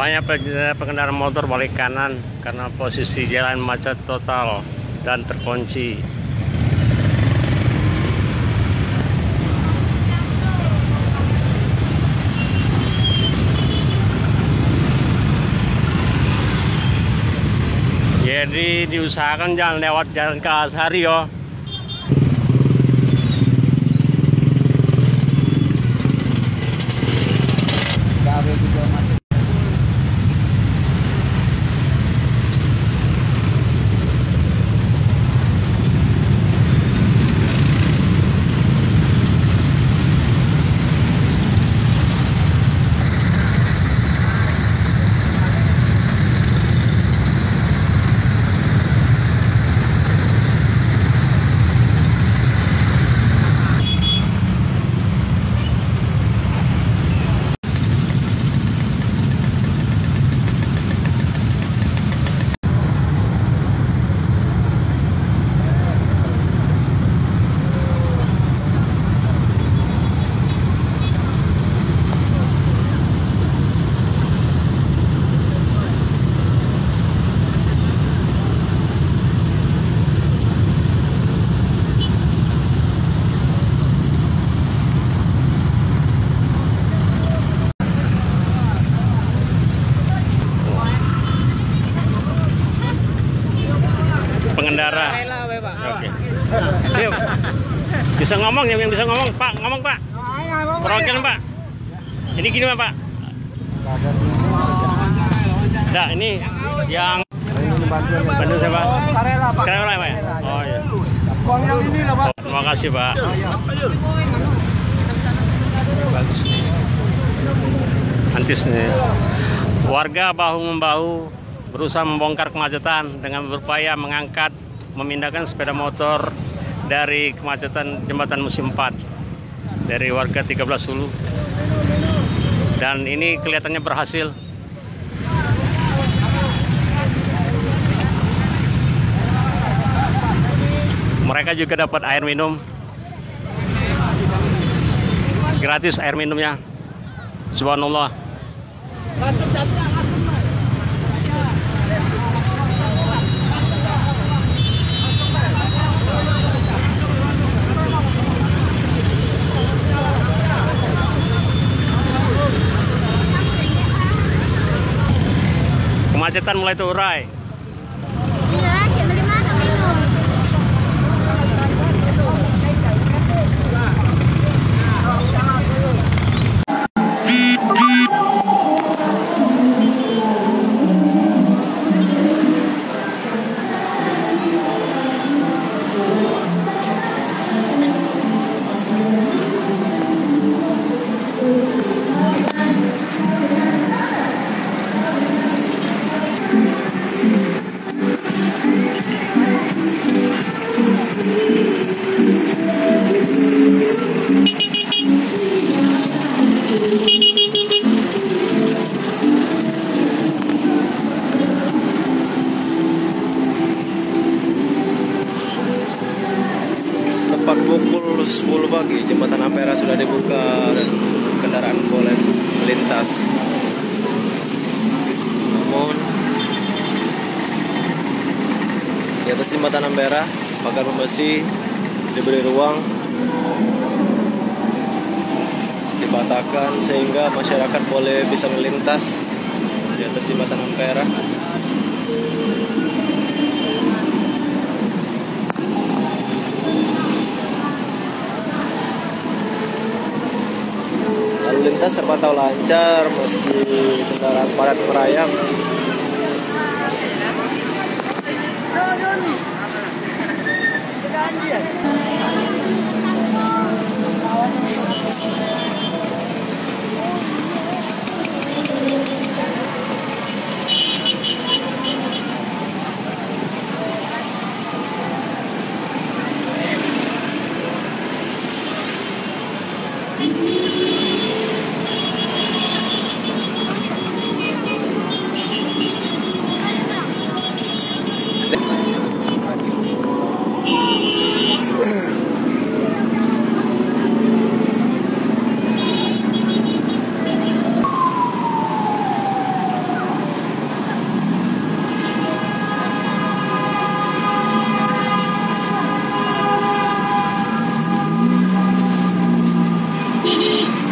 Banyak pengendara motor balik kanan karena posisi jalan macet total dan terkunci. Jadi diusahakan jangan lewat jalan Kalasari yo. Pengendara. Oke. Siap. Bisa ngomong ya, yang bisa ngomong, Pak. Ngomong, Pak. Perwakilan, Pak. Ini gini, Pak. Nah, ini yang bantu saya, Pak. Sekarang Pak ya? Oh iya. Terima kasih, Pak. Bagus nih. Antis nih. Warga bahu-membahu berusaha membongkar kemacetan dengan berupaya memindahkan sepeda motor dari kemacetan jembatan musim 4 dari warga 13 Hulu, dan ini kelihatannya berhasil. Mereka juga dapat air minum gratis, air minumnya. Subhanallah. Kemacetan mulai terurai. Tepat pukul 10 pagi, jembatan Ampera sudah dibuka dan kendaraan boleh melintas. Namun di atas jembatan Ampera, pagar pembesi diberi ruang, dibatakan sehingga masyarakat boleh bisa melintas di atas jembatan Ampera. Lalu lintas terpantau lancar meski kendaraan padat merayap. Pak.